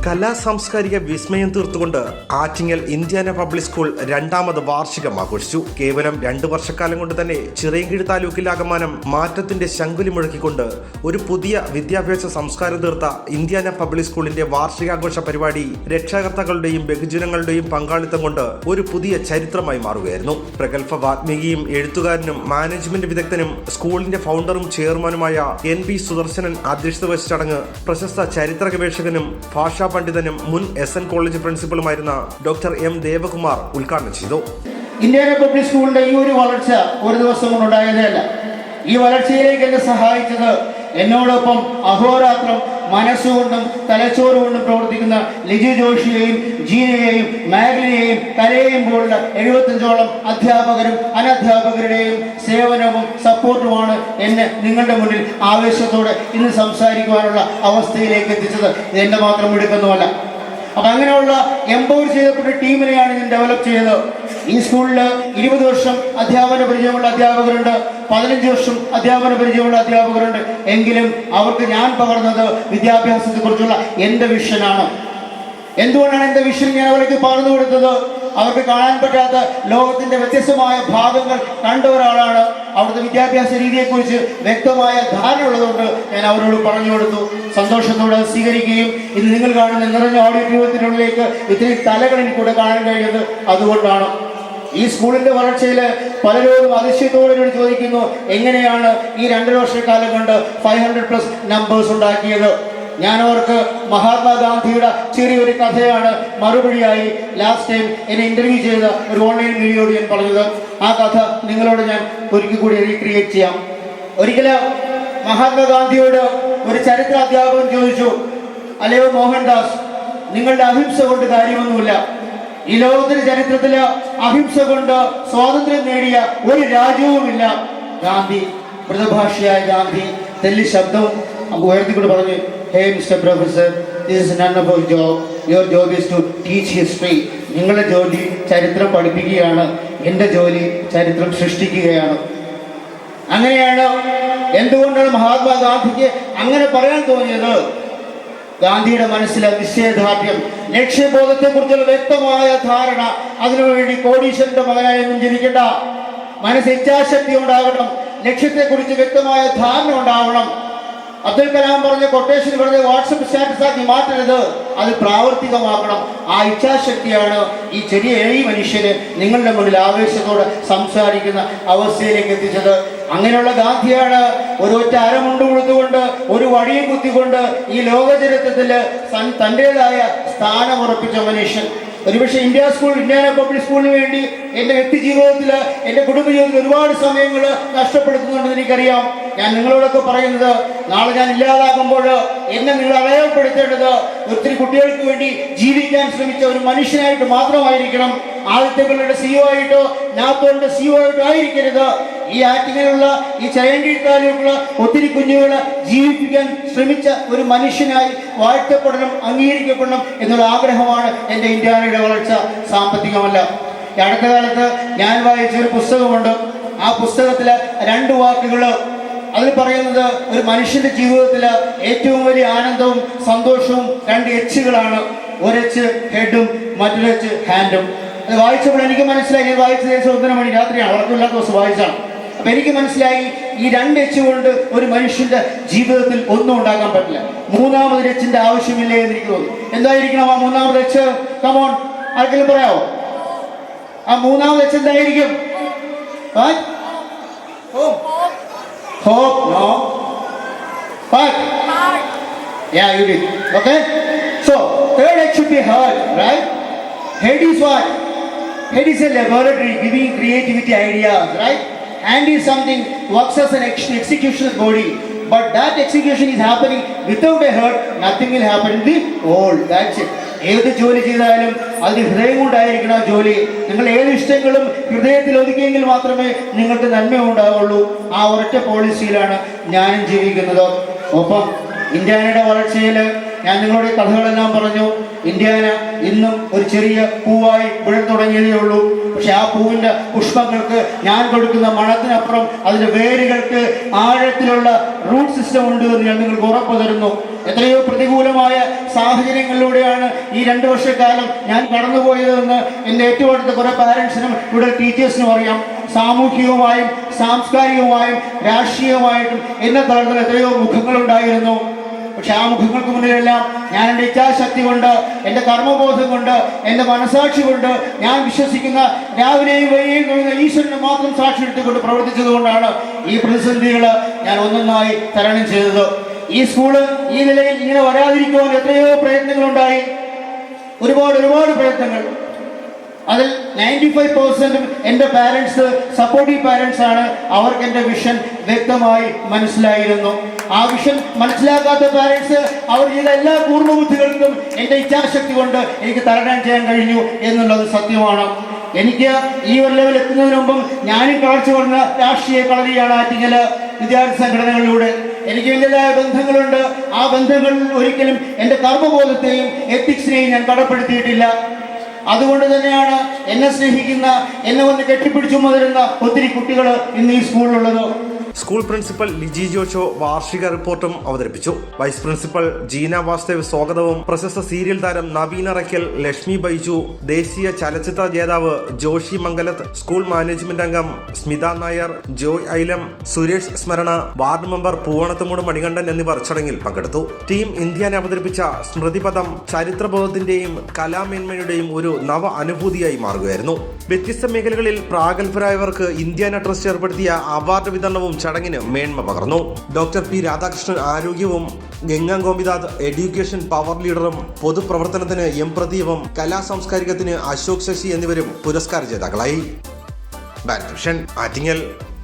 കലാ സാംസ്കാരിക വിസ്മയം തീർത്തുകൊണ്ട് Attingal Indiana public school രണ്ടാമത് വാർഷികം ആഘോഷിച്ചു. കേവലം 2 വർഷക്കാലം കൊണ്ട് തന്നെ ചിറയൻകീഴ് താലൂക്കിലാകമാനം മാറ്റത്തിന്റെ ശങ്കുലി മുഴക്കിക്കൊണ്ട് ഒരു പുതിയ വിദ്യാഭ്യാസ സംസ്കാരം തീർത്ത ഇന്ത്യാന പബ്ലിക് സ്കൂളിന്റെ വാർഷികാഘോഷ പരിപാടി രക്ഷാകർത്താക്കളുടെയും ബഹുജനങ്ങളുടെയും പങ്കാളിത്തം കൊണ്ട് ഒരു പുതിയ ചരിത്രമായി മാറുകയായിരുന്നു. പ്രഗത്ഭ വാഗ്മികിയും എഴുത്തുകാരനും മാനേജ്മെന്റ് വിദഗ്ധനും സ്കൂളിന്റെ ഫൗണ്ടറും ചെയർമാനുമായ NB സുദർശനൻ അധ്യക്ഷത വഹിച്ച ചടങ്ങ് പ്രശസ്ത ചരിത്ര ഗവേഷകനും ഭാഷാ പണ്ഡിതനും മുൻ SN കോളേജ് പ്രിൻസിപ്പലുമായിരുന്ന ഡോക്ടർ M ദേവകുമാർ ഉദ്ഘാടനം ചെയ്തു. ഇന്ത്യാന പബ്ലിക് സ്കൂളിന്റെ ഈ ഒരു വളർച്ച ഒരു ദിവസം കൊണ്ടുണ്ടായതല്ല. ഈ വളർച്ചയിലേക്ക് എന്നെ സഹായിച്ചത് എന്നോടൊപ്പം അഹോരാത്രം മനസ്സുകൊണ്ടും തലച്ചോറുകൊണ്ടും പ്രവർത്തിക്കുന്ന ലിജു ജോഷിയെയും ജീനയെയും മാഗ്ലിനെയും കലയെയും പോലുള്ള 75ഓളം അധ്യാപകരും അനധ്യാപകരുടെയും സേവനവും സപ്പോർട്ടുമാണ് എന്നെ നിങ്ങളുടെ മുന്നിൽ ആവേശത്തോടെ ഇന്ന് സംസാരിക്കുവാനുള്ള അവസ്ഥയിലേക്ക് എത്തിച്ചത്. ഇത് എൻ്റെ മാത്രം എടുക്കുന്നതല്ല. അപ്പം അങ്ങനെയുള്ള എംപവർ ചെയ്യപ്പെട്ട ടീമിനെയാണ് ഞാൻ ഡെവലപ്പ് ചെയ്തത്. ഈ സ്കൂളിൽ 20 വർഷം അധ്യാപന പരിചയമുള്ള അധ്യാപകരുണ്ട്, 15 വർഷം അധ്യാപന പരിചയമുള്ള അധ്യാപകരുണ്ട്. എങ്കിലും അവർക്ക് ഞാൻ പകർന്നത് വിദ്യാഭ്യാസത്തെക്കുറിച്ചുള്ള എൻ്റെ വിഷനാണ്. എന്തുകൊണ്ടാണ് എൻ്റെ വിഷൻ ഞാൻ അവർക്ക് പകർന്നു കൊടുത്തത്? അവർക്ക് കാണാൻ പറ്റാത്ത ലോകത്തിന്റെ വ്യത്യസ്തമായ ഭാഗങ്ങൾ കണ്ട ഒരാളാണ്. അവിടുത്തെ വിദ്യാഭ്യാസ രീതിയെക്കുറിച്ച് വ്യക്തമായ ധാരണ ഉള്ളതുകൊണ്ട് ഞാൻ അവരോട് പറഞ്ഞു കൊടുത്തു. സന്തോഷത്തോടെ സ്വീകരിക്കുകയും ഇന്ന് നിങ്ങൾ കാണുന്ന നിറഞ്ഞ ഓഡിറ്റോറിയത്തിനുള്ളിലേക്ക് ഇത്രയും തലകളിൽ കൂടെ കാണാൻ കഴിയുന്നത് അതുകൊണ്ടാണ്. ഈ സ്കൂളിന്റെ വളർച്ചയിൽ പലരോടും അതിശയത്തോടെ ചോദിക്കുന്നു, എങ്ങനെയാണ് ഈ 2 വർഷക്കാലം കൊണ്ട് 500+ നമ്പേഴ്സ് ഉണ്ടാക്കിയത്? ഞാൻ അവർക്ക് മഹാത്മാഗാന്ധിയുടെ ചെറിയൊരു കഥയാണ് മറുപടിയായി ലാസ്റ്റ് ടൈം എന്നെ ഇന്റർവ്യൂ ചെയ്ത ഒരു ഓൺലൈൻ വീഡിയോയോട് ഞാൻ പറഞ്ഞത്. ആ കഥ നിങ്ങളോട് ഞാൻ ഒരിക്കൽ കൂടി റീക്രിയേറ്റ് ചെയ്യാം. ഒരിക്കൽ മഹാത്മാഗാന്ധിയോട് ഒരു ചരിത്ര അധ്യാപകൻ ചോദിച്ചു, അല്ലയോ മോഹൻദാസ്, നിങ്ങളുടെ അഹിംസ കൊണ്ട് കാര്യമൊന്നുമില്ല. ഈ ലോകത്തിന്റെ ചരിത്രത്തില് അഹിംസ കൊണ്ട് സ്വാതന്ത്ര്യം നേടിയ ഒരു രാജ്യവുമില്ല. ഗാന്ധി, മൃതഭാഷിയായ ഗാന്ധി തെല്ലി ശബ്ദവും ഉയർത്തിക്കൊണ്ട് പറഞ്ഞു, hey mister professor, this is none of your job. Your job is to teach history. നിങ്ങളുടെ ജോലി ചരിത്രം പഠിപ്പിക്കുകയാണ്, എൻ്റെ ജോലി ചരിത്രം സൃഷ്ടിക്കുകയാണ്. അങ്ങനെയാണ്. എന്തുകൊണ്ടാണ് മഹാത്മാഗാന്ധിക്ക് അങ്ങനെ പറയാൻ തോന്നിയത്? ഗാന്ധിയുടെ മനസ്സിലെ നിശ്ചയദാർഢ്യം, ലക്ഷ്യബോധത്തെക്കുറിച്ചുള്ള വ്യക്തമായ ധാരണ. അതിനുവേണ്ടി കോടീശ്വരന്റെ മകനായൊന്നും ജനിക്കേണ്ട. മനസ്സ് ഇച്ഛാശക്തി ഉണ്ടാകണം, ലക്ഷ്യത്തെക്കുറിച്ച് വ്യക്തമായ ധാരണ ഉണ്ടാവണം. അബ്ദുൽ കലാം പറഞ്ഞ കൊട്ടേഷൻ പറഞ്ഞ വാട്സപ്പ് സ്റ്റാറ്റസ് ആക്കി മാറ്റരുത്, അത് പ്രാവർത്തികമാക്കണം. ആ ഇച്ഛാശക്തിയാണ് ഈ ചെറിയ മനുഷ്യന് നിങ്ങളുടെ മുന്നിൽ ആവേശത്തോടെ സംസാരിക്കുന്ന അവസ്ഥയിലേക്ക് എത്തിച്ചത്. അങ്ങനെയുള്ള ഗാന്ധിയാണ് ഒരൊറ്റ അരമുണ്ട് കൊടുത്തുകൊണ്ട് ഒരു വടിയും കുത്തിക്കൊണ്ട് ഈ ലോക ചരിത്രത്തിൽ തൻ്റെതായ സ്ഥാനമുറപ്പിച്ച മനുഷ്യൻ. ഒരുപക്ഷെ ഇന്ത്യാന പബ്ലിക് സ്കൂളിന് വേണ്ടി എൻ്റെ വ്യക്തി ജീവിതത്തിൽ, എൻ്റെ കുടുംബ ജീവിതത്തിൽ ഒരുപാട് സമയങ്ങൾ നഷ്ടപ്പെടുത്തുന്നുണ്ടെന്ന് എനിക്കറിയാം. ഞാൻ നിങ്ങളോടൊക്കെ പറയുന്നത്, നാളെ ഞാൻ ഇല്ലാതാകുമ്പോൾ എന്നെ നിങ്ങൾ അടയാളപ്പെടുത്തേണ്ടത് ഒത്തിരി കുട്ടികൾക്ക് വേണ്ടി ജീവിക്കാൻ ശ്രമിച്ച ഒരു മനുഷ്യനായിട്ട് മാത്രമായിരിക്കണം. ആദിത്യങ്ങളുടെ CEO ആയിട്ടോ നാത്തോളിന്റെ CEO ആയിട്ടോ ആയിരിക്കരുത്. ഈ ആറ്റിങ്ങലുള്ള ഈ ചിറയൻകീഴ് താലൂക്കുള്ള ഒത്തിരി കുഞ്ഞുങ്ങളെ ജീവിപ്പിക്കാൻ ശ്രമിച്ച ഒരു മനുഷ്യനായി വാഴ്ത്തപ്പെടണം, അംഗീകരിക്കപ്പെടണം എന്നുള്ള ആഗ്രഹമാണ് എൻ്റെ ഇന്ത്യാനയുടെ വളർച്ച, സാമ്പത്തികമല്ല. ഈ അടുത്ത കാലത്ത് ഞാൻ വായിച്ച ഒരു പുസ്തകമുണ്ട്. ആ പുസ്തകത്തിലെ 2 വാക്കുകൾ അതിൽ പറയുന്നത്, ഒരു മനുഷ്യന്റെ ജീവിതത്തിൽ ഏറ്റവും വലിയ ആനന്ദവും സന്തോഷവും 2 Hകളാണ്. ഒരു H ഹെഡും മറ്റൊരു H ഹാൻഡും. അത് വായിച്ചപ്പോൾ എനിക്ക് മനസ്സിലായി, ഞാൻ വായിച്ചത് 1 മണി രാത്രിയാണ്, ഉറക്കമില്ലാത്ത ദിവസം വായിച്ചാണ്. അപ്പൊ എനിക്ക് മനസ്സിലായി, ഈ 2 H കൊണ്ട് ഒരു മനുഷ്യന്റെ ജീവിതത്തിൽ ഒന്നും ഉണ്ടാക്കാൻ പറ്റില്ല. 3ാമതൊരു Hന്റെ ആവശ്യമില്ലേ എന്ന് എനിക്ക് തോന്നുന്നു. എന്തായിരിക്കണം ആ 3ാമത് H? കമോൺ, ആർക്കെങ്കിലും പറയാമോ? ആ 3ാമത് H എന്തായിരിക്കും? Hope, no. What? Yeah, you did. Okay. So, 3rd H should be heart, right? Head is what? Head is a laboratory giving creativity ideas, right? Hand is something works as an executional body. But that execution is happening without a heart. Nothing will happen in the world. That's it. ഏത് ജോലി ചെയ്താലും അതിന് ഹൃദയം കൊണ്ടായിരിക്കണം ആ ജോലി. നിങ്ങൾ ഏത് ഇഷ്ടങ്ങളും ഹൃദയത്തിൽ ഒതുക്കിയെങ്കിൽ മാത്രമേ നിങ്ങൾക്ക് നന്മ ഉണ്ടാവുള്ളൂ. ആ ഒരൊറ്റ പോളിസിയിലാണ് ഞാനും ജീവിക്കുന്നത്. ഒപ്പം ഇന്ത്യാനയുടെ വളർച്ചയിൽ ഞാൻ നിങ്ങളുടെ കഥകളെല്ലാം പറഞ്ഞു. ഇന്ത്യാന ഇന്നും ഒരു ചെറിയ പൂവായി വിടർ തുടങ്ങിയതേ ഉള്ളൂ. പക്ഷെ ആ പൂവിന്റെ പുഷ്പങ്ങൾക്ക് ഞാൻ കൊടുക്കുന്ന മണത്തിനപ്പുറം അതിന്റെ വേരുകൾക്ക് ആഴത്തിലുള്ള റൂട്ട് സിസ്റ്റം ഉണ്ട് എന്ന് ഞാൻ നിങ്ങൾക്ക് ഉറപ്പ് തരുന്നു. എത്രയോ പ്രതികൂലമായ സാഹചര്യങ്ങളിലൂടെയാണ് ഈ 2 വർഷക്കാലം ഞാൻ കടന്നുപോയതെന്ന് എൻ്റെ ഏറ്റവും അടുത്ത കുറെ പാരൻസിനും ഇവിടെ ടീച്ചേഴ്സിനും അറിയാം. സാമൂഹികവുമായും സാംസ്കാരികവുമായും രാഷ്ട്രീയമായിട്ടും എന്നെ തളർന്ന എത്രയോ മുഖങ്ങളുണ്ടായിരുന്നു. പക്ഷെ ആ മുഖങ്ങൾക്ക് മുന്നിലെല്ലാം ഞാൻ എൻ്റെ ഇച്ഛാശക്തി കൊണ്ട്, എൻ്റെ കർമ്മബോധം കൊണ്ട്, എൻ്റെ മനസാക്ഷി കൊണ്ട്, ഞാൻ വിശ്വസിക്കുന്ന രാവിലെയും വൈകിയും കഴിയുന്ന ഈശ്വരനെ മാത്രം സാക്ഷി എടുത്തുകൊണ്ട് പ്രവർത്തിച്ചതുകൊണ്ടാണ് ഈ പ്രതിസന്ധികൾ ഞാൻ ഒന്നൊന്നായി തരണം ചെയ്തത്. ഈ സ്കൂള് ഈ നിലയിൽ ഇങ്ങനെ വരാതിരിക്കുവാൻ എത്രയോ പ്രയത്നങ്ങളുണ്ടായി, ഒരുപാട് പ്രയത്നങ്ങൾ. അതിൽ 95% എൻ്റെ പാരൻസ് സപ്പോർട്ടീവ് പാരൻസ് ആണ്. അവർക്ക് എൻ്റെ വിഷൻ വ്യക്തമായി മനസ്സിലായിരുന്നു. ആ വിഷൻ മനസ്സിലാക്കാത്ത പാരൻസ് അവർ ചെയ്ത എല്ലാ പൂർണ്ണബുദ്ധികൾക്കും എൻ്റെ ഇച്ഛാശക്തി കൊണ്ട് എനിക്ക് തരണം ചെയ്യാൻ കഴിഞ്ഞു എന്നുള്ളത് സത്യമാണ്. എനിക്ക് ഈ ഒരു ലെവൽ എത്തുന്നതിന് മുമ്പും ഞാനും കാഴ്ച പറഞ്ഞ രാഷ്ട്രീയ കളരിയാണ് ആറ്റിങ്ങല് വിദ്യാർത്ഥി സംഘടനകളിലൂടെ. എനിക്ക് വലിയതായ ബന്ധങ്ങളുണ്ട്. ആ ബന്ധങ്ങളിൽ ഒരിക്കലും എൻ്റെ കർമ്മബോധത്തെയും എത്തിക്സിനെയും ഞാൻ കടപ്പെടുത്തിയിട്ടില്ല. അതുകൊണ്ട് തന്നെയാണ് എന്നെ സ്നേഹിക്കുന്ന, എന്നെ വന്ന് കെട്ടിപ്പിടിച്ചു മുതിരുന്ന ഒത്തിരി കുട്ടികൾ ഇന്ന് ഈ സ്കൂളിലുള്ളത്. സ്കൂൾ പ്രിൻസിപ്പൽ ലിജി ജോഷോ വാർഷിക റിപ്പോർട്ടും അവതരിപ്പിച്ചു. വൈസ് പ്രിൻസിപ്പൽ ജീന വാസ്തവ് സ്വാഗതവും പ്രശസ്ത സീരിയൽ താരം നവീന റയ്ക്കൽ, ലക്ഷ്മി ബൈജു, ദേശീയ ചലച്ചിത്ര ജേതാവ് ജോഷി മംഗലത്ത്, സ്കൂൾ മാനേജ്മെന്റ് അംഗം സ്മിത നായർ, ജോയ് ഐലം, സുരേഷ് സ്മരണ, വാർഡ് മെമ്പർ പൂവണത്തുമൂട് മണികണ്ഠൻ എന്നിവർ ചടങ്ങിൽ പങ്കെടുത്തു. ടീം ഇന്ത്യാനെ അവതരിപ്പിച്ച സ്മൃതിപഥം ചരിത്രബോധത്തിന്റെയും കലാമേന്മയുടെയും ഒരു നവ അനുഭൂതിയായി മാറുകയായിരുന്നു. വ്യത്യസ്ത മേഖലകളിൽ പ്രാഗൽഭരായവർക്ക് ഇന്ത്യാന ട്രസ്റ്റ് ഏർപ്പെടുത്തിയ അവാർഡ് വിതരണവും ചടങ്ങിന് മേന്മ പകർന്നു. ഡോക്ടർ പി രാധാകൃഷ്ണൻ ആരോഗ്യവും, ഗംഗാ ഗോപിനാഥ് എഡ്യൂക്കേഷൻ പവർ ലീഡറും, പൊതുപ്രവർത്തനത്തിന് എം പ്രദീപും, കലാ സാംസ്കാരികത്തിന് അശോക് ശശി എന്നിവരും പുരസ്കാര ജേതാക്കളായി. Bat vision Attingal.